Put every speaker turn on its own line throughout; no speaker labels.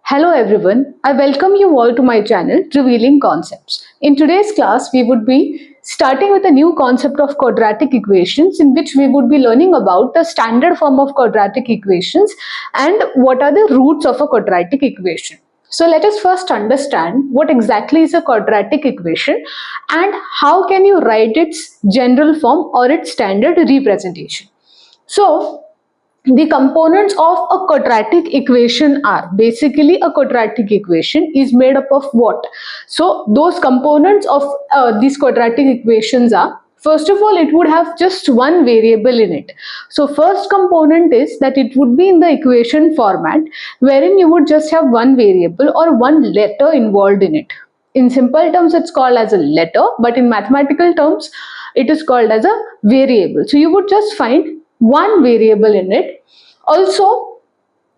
Hello everyone, I welcome you all to my channel Revealing Concepts. In today's class, we would be starting with a new concept of quadratic equations in which we would be learning about the standard form of quadratic equations and what are the roots of a quadratic equation. So let us first understand what exactly is a quadratic equation and how can you write its general form or its standard representation. So the components of a quadratic equation are basically a quadratic equation is made up of what? So those components of these quadratic equations are, first of all, it would have just one variable in it. So first component is that it would be in the equation format wherein you would just have one variable or one letter involved in it. In simple terms, it's called as a letter, but in mathematical terms, it is called as a variable. So you would just find one variable in it. Also,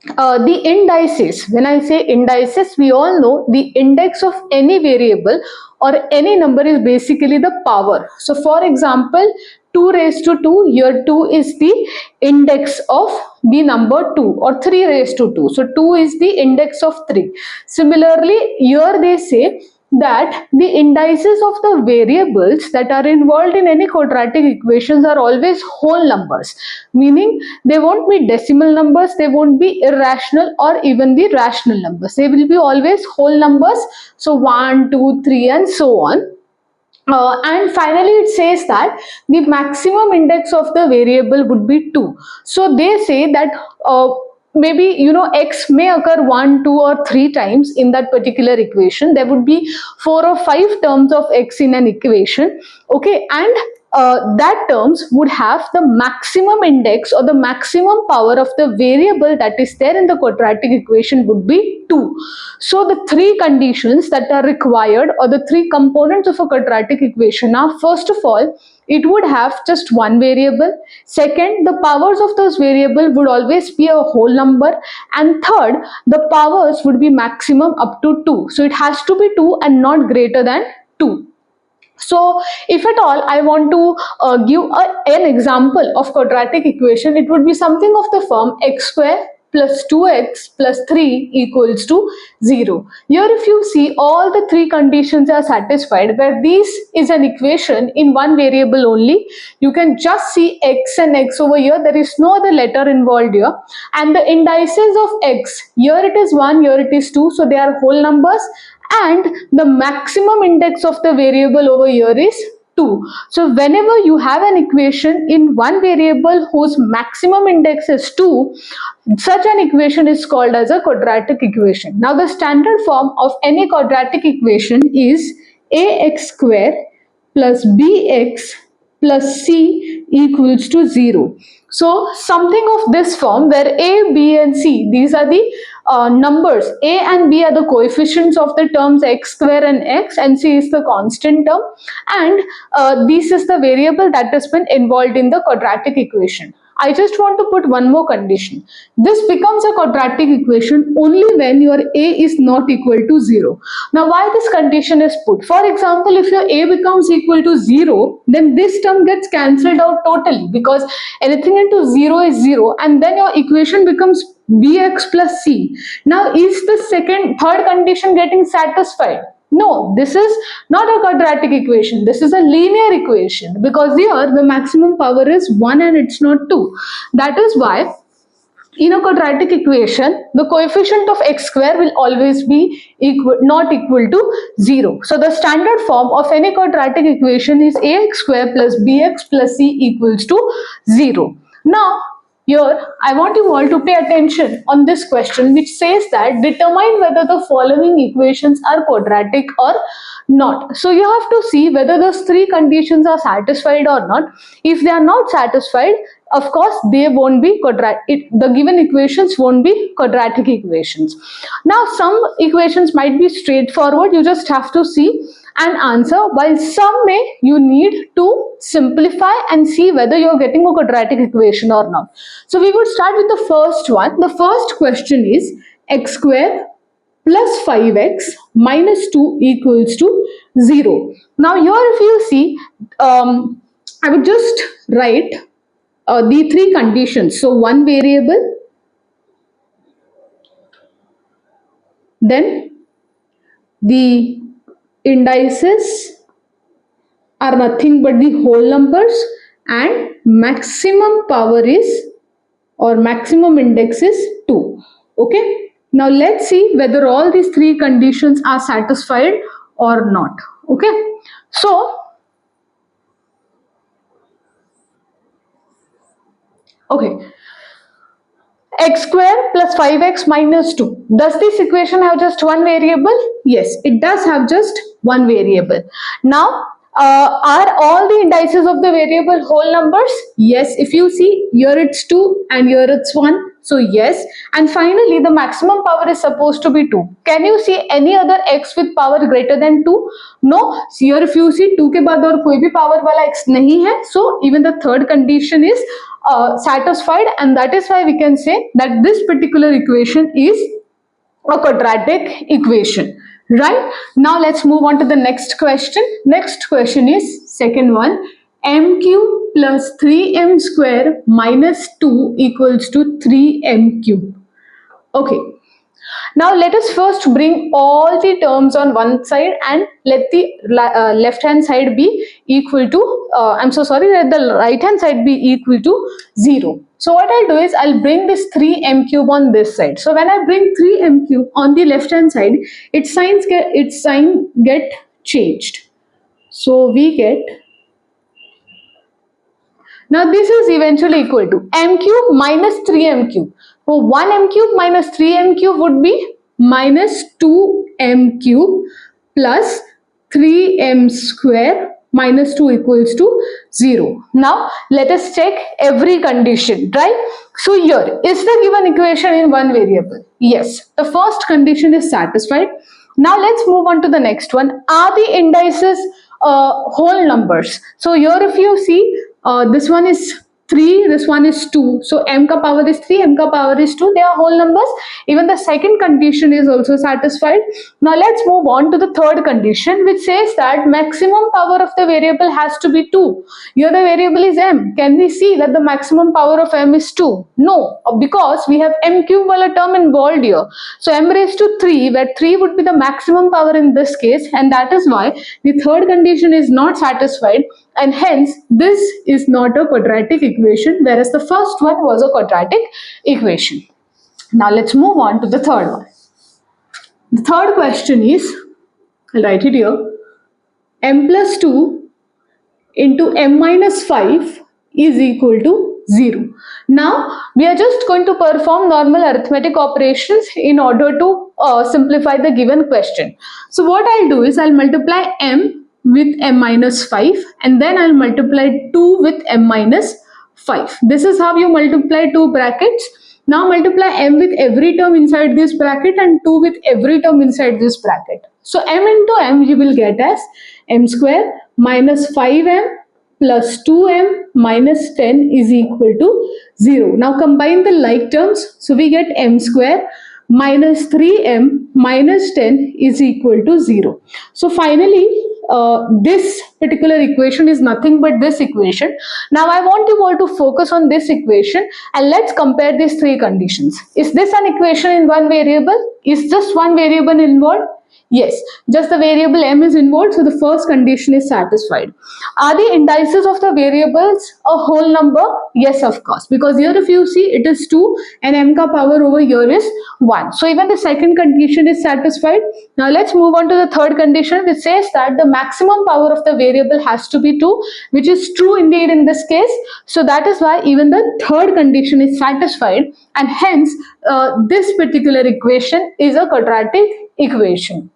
the indices, when I say indices, we all know the index of any variable or any number is basically the power. So for example, 2 raised to 2, here 2 is the index of the number 2, or 3 raised to 2. So 2 is the index of 3. Similarly, here they say that the indices of the variables that are involved in any quadratic equations are always whole numbers, meaning they won't be decimal numbers, they won't be irrational or even the rational numbers. They will be always whole numbers. So 1, 2, 3 and so on. And finally it says that the maximum index of the variable would be 2. So they say that maybe x may occur 1, 2 or 3 times in that particular equation. There would be 4 or 5 terms of x in an equation, okay, and that terms would have the maximum index or the maximum power of the variable that is there in the quadratic equation would be 2. So the three conditions that are required, or the three components of a quadratic equation are, first of all, it would have just one variable. Second, the powers of those variables would always be a whole number. And third, the powers would be maximum up to 2. So it has to be 2 and not greater than 2. So if at all I want to give an example of quadratic equation, it would be something of the form x square plus 2x plus 3 equals to 0. Here if you see, all the three conditions are satisfied, where this is an equation in one variable only. You can just see x and x over here. There is no other letter involved here. And the indices of x, here it is 1, here it is 2. So they are whole numbers. And the maximum index of the variable over here is 2. So whenever you have an equation in one variable whose maximum index is 2, such an equation is called as a quadratic equation. Now the standard form of any quadratic equation is ax square plus bx plus c equals to 0. So something of this form, where a, b and c, these are the numbers. A and b are the coefficients of the terms x square and c is the constant term, and this is the variable that has been involved in the quadratic equation. I just want to put one more condition. This becomes a quadratic equation only when your a is not equal to 0. Now why this condition is put? For example, if your a becomes equal to 0, then this term gets cancelled out totally, because anything into 0 is 0, and then your equation becomes bx plus c. Now is the third condition getting satisfied? No, this is not a quadratic equation. This is a linear equation, because here the maximum power is 1 and it's not 2. That is why in a quadratic equation, the coefficient of x square will always be not equal to 0. So the standard form of any quadratic equation is ax square plus bx plus c equals to 0. Now, here, I want you all to pay attention on this question, which says that determine whether the following equations are quadratic or not. So you have to see whether those three conditions are satisfied or not. If they are not satisfied, of course, they won't be quadratic. The given equations won't be quadratic equations. Now, some equations might be straightforward. You just have to see and answer, while some you need to simplify and see whether you're getting a quadratic equation or not. So we would start with the first one. The first question is x square plus 5x minus 2 equals to 0. Now here if you see, I would just write the three conditions. So one variable, then the indices are nothing but the whole numbers, and maximum power is, or maximum index is 2. Okay, now let's see whether all these three conditions are satisfied or not. Okay, so x square plus 5x minus 2. Does this equation have just one variable? Yes, it does have just one variable. Now, are all the indices of the variable whole numbers? Yes, if you see, here it's 2 and here it's 1. So yes, and finally the maximum power is supposed to be 2. Can you see any other x with power greater than 2? No. Here if you see 2 के बाद और कोई भी power वाला x नहीं है. So even the third condition is satisfied, and that is why we can say that this particular equation is a quadratic equation. Right, now let's move on to the next question. Next question is second one. M cube plus 3m square minus 2 equals to 3m cube. Okay, now let us first bring all the terms on one side and let the left hand side be equal to, let the right hand side be equal to 0. So what I'll do is I'll bring this 3m cube on this side. So when I bring 3m cube on the left hand side, its sign get changed. So we get, now this is eventually equal to m cube minus 3m cube. So 1m cube minus 3m cube would be minus 2m cube plus 3m square minus 2 equals to 0. Now let us check every condition, right? So here, is the given equation in one variable? Yes, the first condition is satisfied. Now let's move on to the next one. Are the indices whole numbers? So here if you see, this one is 3, this one is 2. So m ka power is 3, m ka power is 2. They are whole numbers. Even the second condition is also satisfied. Now let's move on to the third condition, which says that maximum power of the variable has to be 2. Here the variable is m. Can we see that the maximum power of m is 2? No, because we have m cube wala term involved here. So m raised to 3, where 3 would be the maximum power in this case, and that is why the third condition is not satisfied, and hence this is not a quadratic equation, whereas the first one was a quadratic equation. Now let's move on to the third one. The third question is, I'll write it here, m plus 2 into m minus 5 is equal to 0. Now we are just going to perform normal arithmetic operations in order to simplify the given question. So what I'll do is I'll multiply m with m minus 5 and then I'll multiply 2 with m minus 5. This is how you multiply two brackets. Now multiply m with every term inside this bracket and 2 with every term inside this bracket. So m into m you will get as m square minus 5m plus 2m minus 10 is equal to 0. Now combine the like terms. So we get m square minus 3m minus 10 is equal to 0. So finally, this particular equation is nothing but this equation. Now I want you all to focus on this equation and let's compare these three conditions. Is this an equation in one variable? Is just one variable involved? Yes, just the variable m is involved, so the first condition is satisfied. Are the indices of the variables a whole number? Yes, of course, because here if you see it is 2 and m ka power over here is 1. So even the second condition is satisfied. Now let's move on to the third condition, which says that the maximum power of the variable has to be 2, which is true indeed in this case. So that is why even the third condition is satisfied, and hence this particular equation is a quadratic equation.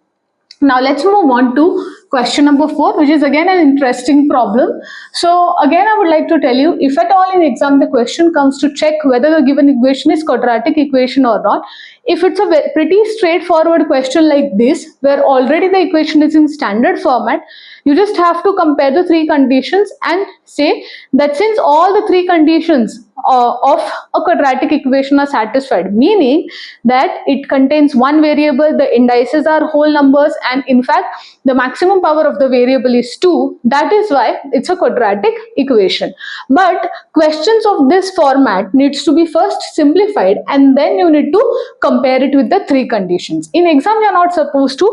Now let's move on to question number 4, which is again an interesting problem. So again I would like to tell you, if at all in exam the question comes to check whether the given equation is quadratic equation or not, if it's a pretty straightforward question like this, where already the equation is in standard format, you just have to compare the three conditions and say that since all the three conditions of a quadratic equation are satisfied, meaning that it contains one variable, the indices are whole numbers, and in fact the maximum power of the variable is 2, that is why it's a quadratic equation. But questions of this format needs to be first simplified and then you need to compare it with the three conditions. In exam, you are not supposed to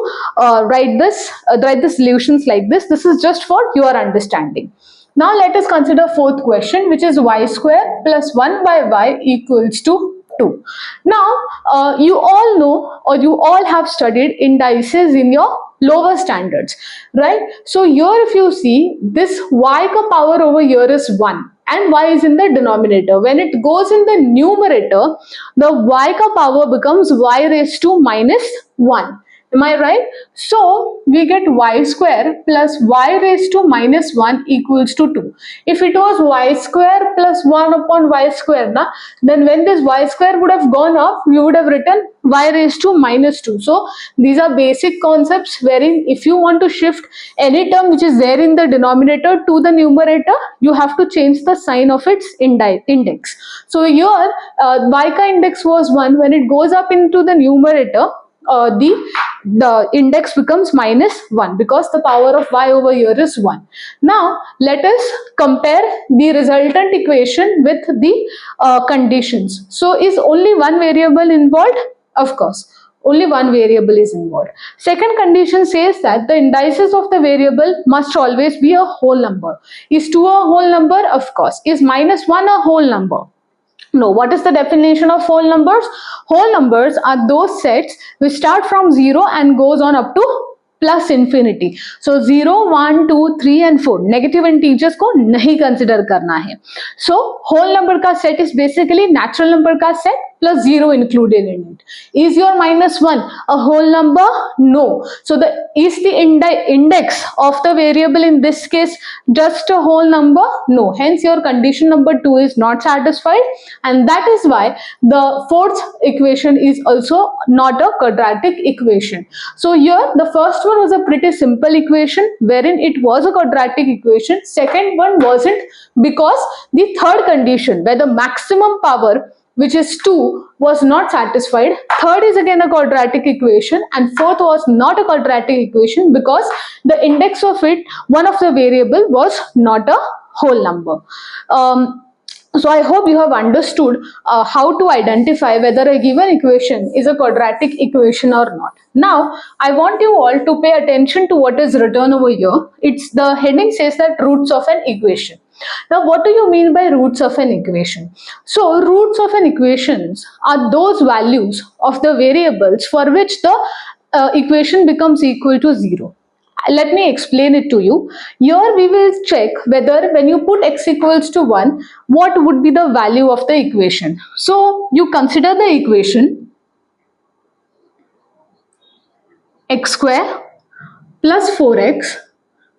write the solutions like this. This is just for your understanding. Now let us consider fourth question, which is y square plus 1 by y equals to 2. Now you all know, or you all have studied indices in your lower standards, right? So here if you see, this y ka power over here is 1 and y is in the denominator. When it goes in the numerator, the y ka power becomes y raised to minus 1. Am I right? So we get y square plus y raised to minus 1 equals to 2. If it was y square plus 1 upon y square, then when this y square would have gone up, we would have written y raised to minus 2. So these are basic concepts wherein if you want to shift any term which is there in the denominator to the numerator, you have to change the sign of its index. So here y ka index was 1. When it goes up into the numerator, the index becomes minus 1 because the power of y over here is 1. Now let us compare the resultant equation with the conditions. So is only one variable involved? Of course, only one variable is involved. Second condition says that the indices of the variable must always be a whole number. Is 2 a whole number? Of course. Is minus 1 a whole number? No. What is the definition of whole numbers? Whole numbers are those sets which start from 0 and goes on up to plus infinity. So 0, 1, 2, 3 and 4 negative integers को नहीं consider करना है. So whole number का set is basically natural number का set plus 0 included in it. Is your minus 1 a whole number? No. So is the index of the variable in this case just a whole number? No. Hence your condition number 2 is not satisfied, and that is why the fourth equation is also not a quadratic equation. So here the first one was a pretty simple equation wherein it was a quadratic equation. Second one wasn't, because the third condition where the maximum power, which is 2, was not satisfied. Third is again a quadratic equation, and fourth was not a quadratic equation because the index of it, one of the variable, was not a whole number. So I hope you have understood how to identify whether a given equation is a quadratic equation or not. Now I want you all to pay attention to what is written over here. It's the heading says that roots of an equation. Now what do you mean by roots of an equation? So roots of an equation are those values of the variables for which the equation becomes equal to 0. Let me explain it to you. Here we will check whether when you put x equals to 1, what would be the value of the equation. So you consider the equation x square plus 4x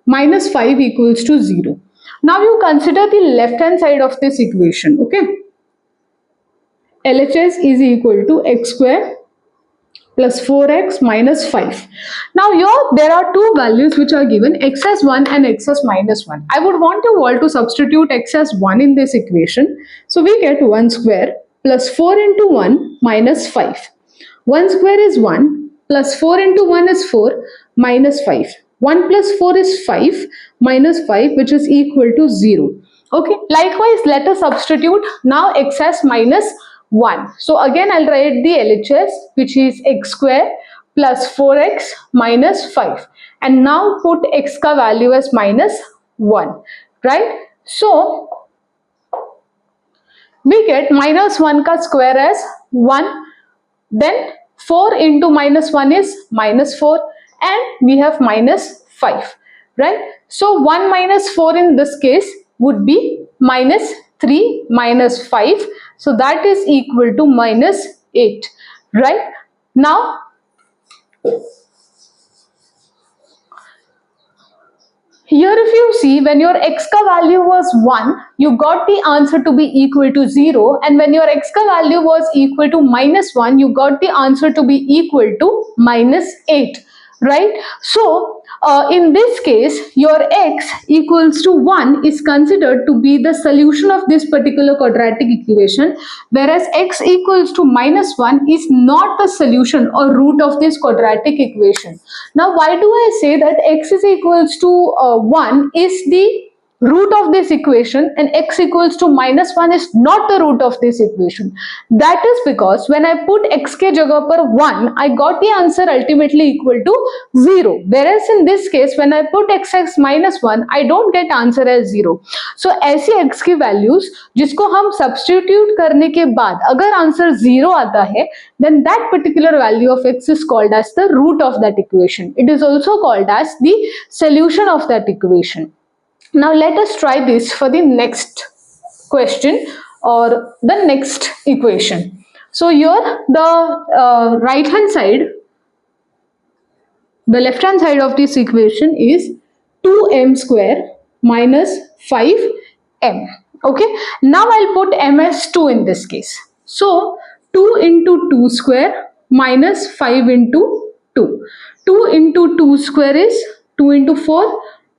minus 5 equals to 0. Now you consider the left hand side of this equation, okay? LHS is equal to x square plus 4x minus 5. Now here there are two values which are given, x as 1 and x as minus 1. I would want you all to substitute x as 1 in this equation. So we get 1 square plus 4 into 1 minus 5. 1 square is 1 plus 4 into 1 is 4 minus 5. 1 plus 4 is 5 minus 5, which is equal to 0. Okay, likewise let us substitute now x as minus 1. So again I'll write the LHS, which is x square plus 4x minus 5, and now put x ka value as minus 1, right? So we get minus 1 ka square as 1, then 4 into minus 1 is minus 4, and we have minus 5, right? So 1 minus 4 in this case would be minus 3 minus 5. So that is equal to minus 8, right? Now, here if you see, when your x ka value was 1, you got the answer to be equal to 0, and when your x ka value was equal to minus 1, you got the answer to be equal to minus 8, right? So in this case, your x equals to 1 is considered to be the solution of this particular quadratic equation, whereas x equals to minus 1 is not the solution or root of this quadratic equation. Now why do I say that x is equals to 1 is the root of this equation and x equals to -1 is not the root of this equation. That is because when I put x के जगह पर 1, I got the answer ultimately equal to 0. Whereas in this case, when I put x -1, I don't get answer as 0. So ऐसी x की values जिसको हम substitute करने के बाद अगर answer 0 आता है, then that particular value of x is called as the root of that equation. It is also called as the solution of that equation. Now let us try this for the next question or the next equation. So here the right hand side, the left hand side of this equation is 2m square minus 5m. Okay, now I'll put m as 2 in this case. So 2 into 2 square minus 5 into 2. 2 into 2 square is 2 into 4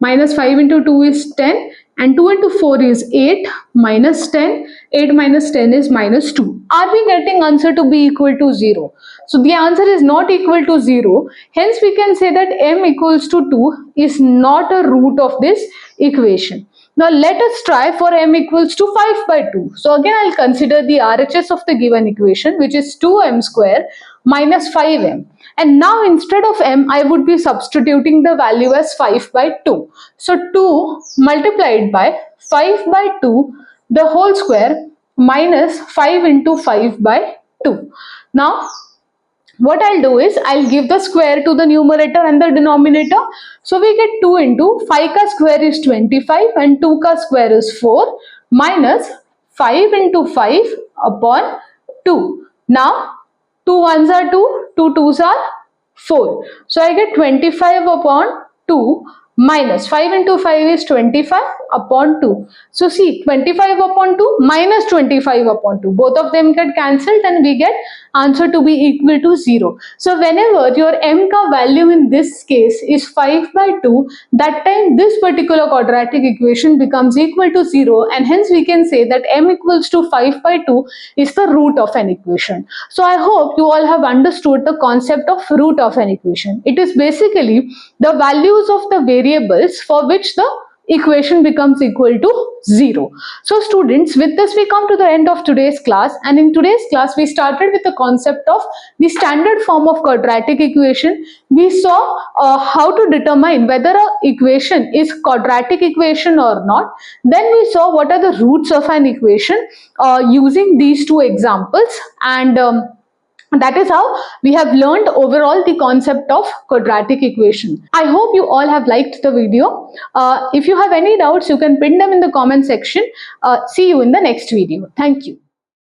minus 5 into 2 is 10 and 2 into 4 is 8 minus 10. 8 minus 10 is minus 2. Are we getting answer to be equal to 0? So the answer is not equal to 0. Hence we can say that m equals to 2 is not a root of this equation. Now let us try for m equals to 5 by 2. So again I'll consider the RHS of the given equation, which is 2m square minus 5m. And now instead of m, I would be substituting the value as 5 by 2. So 2 multiplied by 5 by 2 the whole square minus 5 into 5 by 2. Now what I'll do is I'll give the square to the numerator and the denominator. So we get 2 into 5 ka square is 25 and 2 ka square is 4 minus 5 into 5 upon 2. Now 2 ones are 2, 2 twos are 4. So I get 25 upon 2 minus 5 into 5 is 25 upon 2. So see, 25 upon 2 minus 25 upon 2. Both of them get cancelled and we get answer to be equal to 0. So whenever your m ka value in this case is 5 by 2, that time this particular quadratic equation becomes equal to 0 and hence we can say that m equals to 5 by 2 is the root of an equation. So I hope you all have understood the concept of root of an equation. It is basically the values of the variables for which the equation becomes equal to 0. So students, with this we come to the end of today's class, and in today's class we started with the concept of the standard form of quadratic equation. We saw how to determine whether an equation is quadratic equation or not. Then we saw what are the roots of an equation using these two examples, and that is how we have learned overall the concept of quadratic equation. I hope you all have liked the video. If you have any doubts, you can pin them in the comment section. See you in the next video. Thank you.